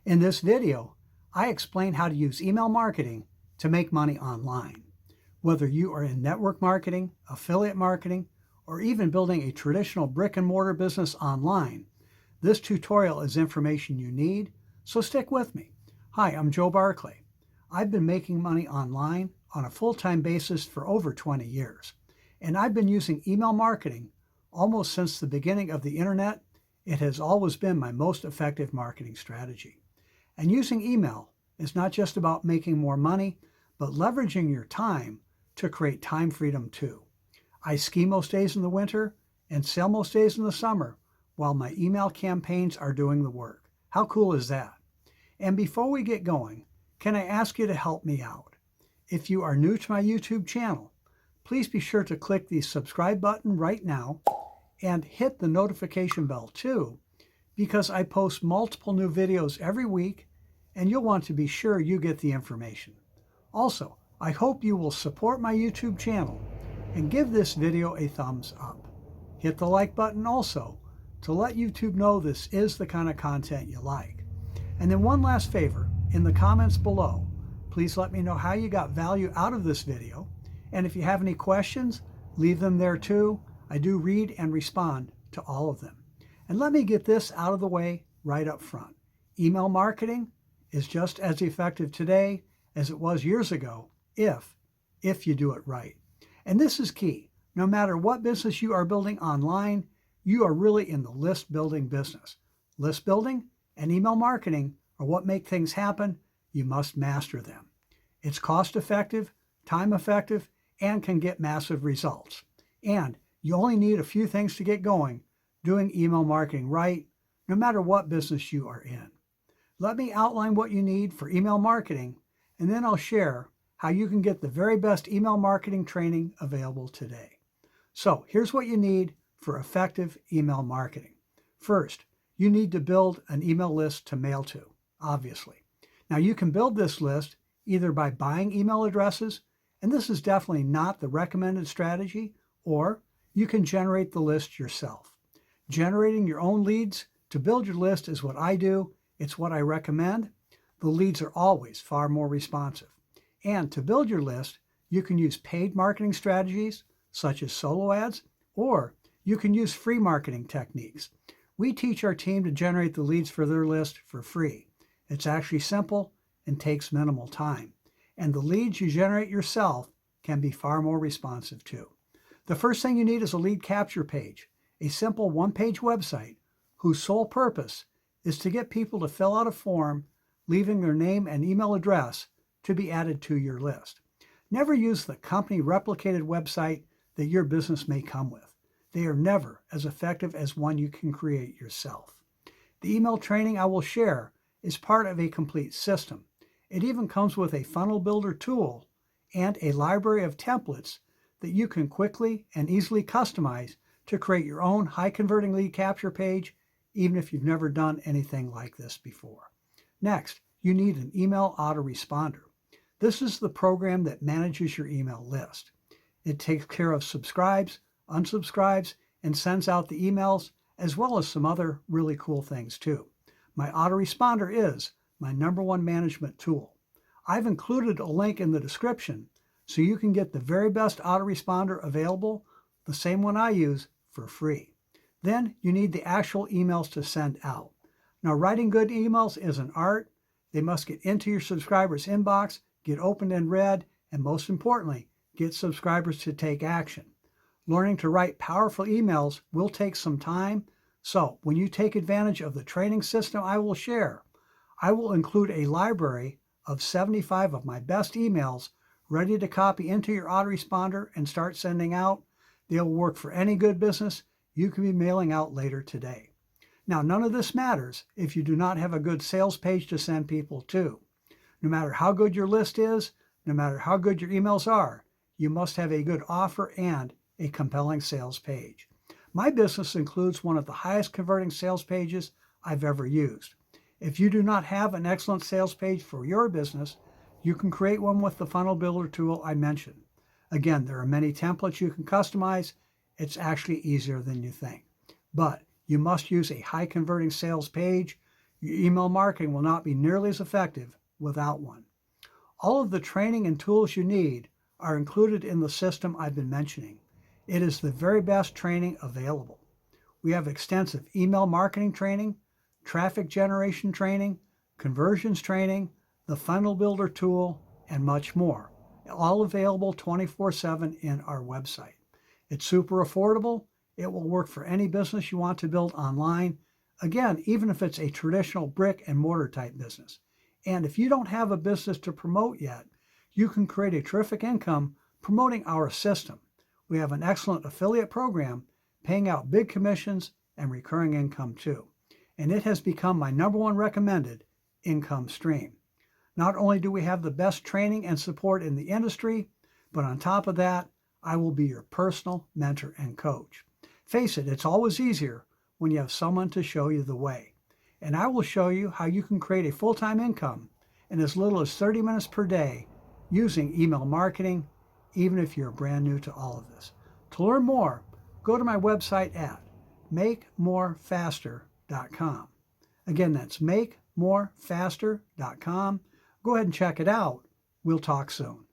In this video, I explain how to use email marketing to make money online. Whether you are in network marketing, affiliate marketing, or even building a traditional brick and mortar business online, this tutorial is information you need, so stick with me. Hi, I'm Joe Barclay. I've been making money online on a full-time basis for over 20 years, and I've been using email marketing almost since the beginning of the internet. It has always been my most effective marketing strategy. And using email is not just about making more money, but leveraging your time to create time freedom too. I ski most days in the winter and sail most days in the summer while my email campaigns are doing the work. How cool is that? And before we get going, can I ask you to help me out? If you are new to my YouTube channel, please be sure to click the subscribe button right now and hit the notification bell too, because I post multiple new videos every week and you'll want to be sure you get the information. Also, I hope you will support my YouTube channel and give this video a thumbs up. Hit the like button also to let YouTube know this is the kind of content you like. And then one last favor, in the comments below, please let me know how you got value out of this video. And if you have any questions, leave them there too. I do read and respond to all of them. And let me get this out of the way right up front. Email marketing is just as effective today as it was years ago if you do it right. And this is key. No matter what business you are building online, you are really in the list building business. List building and email marketing are what make things happen. You must master them. It's cost effective, time effective, and can get massive results. And you only need a few things to get going doing email marketing right, no matter what business you are in. Let me outline what you need for email marketing, and then I'll share how you can get the very best email marketing training available today. So here's what you need for effective email marketing. First, you need to build an email list to mail to, obviously. Now you can build this list either by buying email addresses, and this is definitely not the recommended strategy, or you can generate the list yourself. Generating your own leads to build your list is what I do. It's what I recommend. The leads are always far more responsive. And to build your list, you can use paid marketing strategies such as solo ads, or you can use free marketing techniques. We teach our team to generate the leads for their list for free. It's actually simple and takes minimal time. And the leads you generate yourself can be far more responsive too. The first thing you need is a lead capture page, a simple one-page website whose sole purpose is to get people to fill out a form, leaving their name and email address to be added to your list. Never use the company replicated website that your business may come with. They are never as effective as one you can create yourself. The email training I will share is part of a complete system. It even comes with a funnel builder tool and a library of templates that you can quickly and easily customize to create your own high converting lead capture page, even if you've never done anything like this before. Next, you need an email autoresponder. This is the program that manages your email list. It takes care of subscribes, unsubscribes, and sends out the emails, as well as some other really cool things too. My autoresponder is my #1 management tool. I've included a link in the description so you can get the very best autoresponder available, the same one I use, for free. Then you need the actual emails to send out. Now, writing good emails is an art. They must get into your subscribers' inbox, get opened and read, and most importantly, get subscribers to take action. Learning to write powerful emails will take some time, so when you take advantage of the training system I will share, I will include a library of 75 of my best emails ready to copy into your autoresponder and start sending out. They'll work for any good business you can be mailing out later today. Now, none of this matters if you do not have a good sales page to send people to. No matter how good your list is, no matter how good your emails are, you must have a good offer and a compelling sales page. My business includes one of the highest converting sales pages I've ever used. If you do not have an excellent sales page for your business, you can create one with the funnel builder tool I mentioned. Again, there are many templates you can customize. It's actually easier than you think. But you must use a high converting sales page. Your email marketing will not be nearly as effective without one. All of the training and tools you need are included in the system I've been mentioning. It is the very best training available. We have extensive email marketing training, traffic generation training, conversions training, the funnel builder tool, and much more, all available 24/7 in our website. It's super affordable. It will work for any business you want to build online. Again, even if it's a traditional brick and mortar type business. And if you don't have a business to promote yet, you can create a terrific income promoting our system. We have an excellent affiliate program paying out big commissions and recurring income too. And it has become my #1 recommended income stream. Not only do we have the best training and support in the industry, but on top of that, I will be your personal mentor and coach. Face it, it's always easier when you have someone to show you the way. And I will show you how you can create a full-time income in as little as 30 minutes per day using email marketing, even if you're brand new to all of this. To learn more, go to my website at makemorefaster.com. Again, that's makemorefaster.com. Go ahead and check it out. We'll talk soon.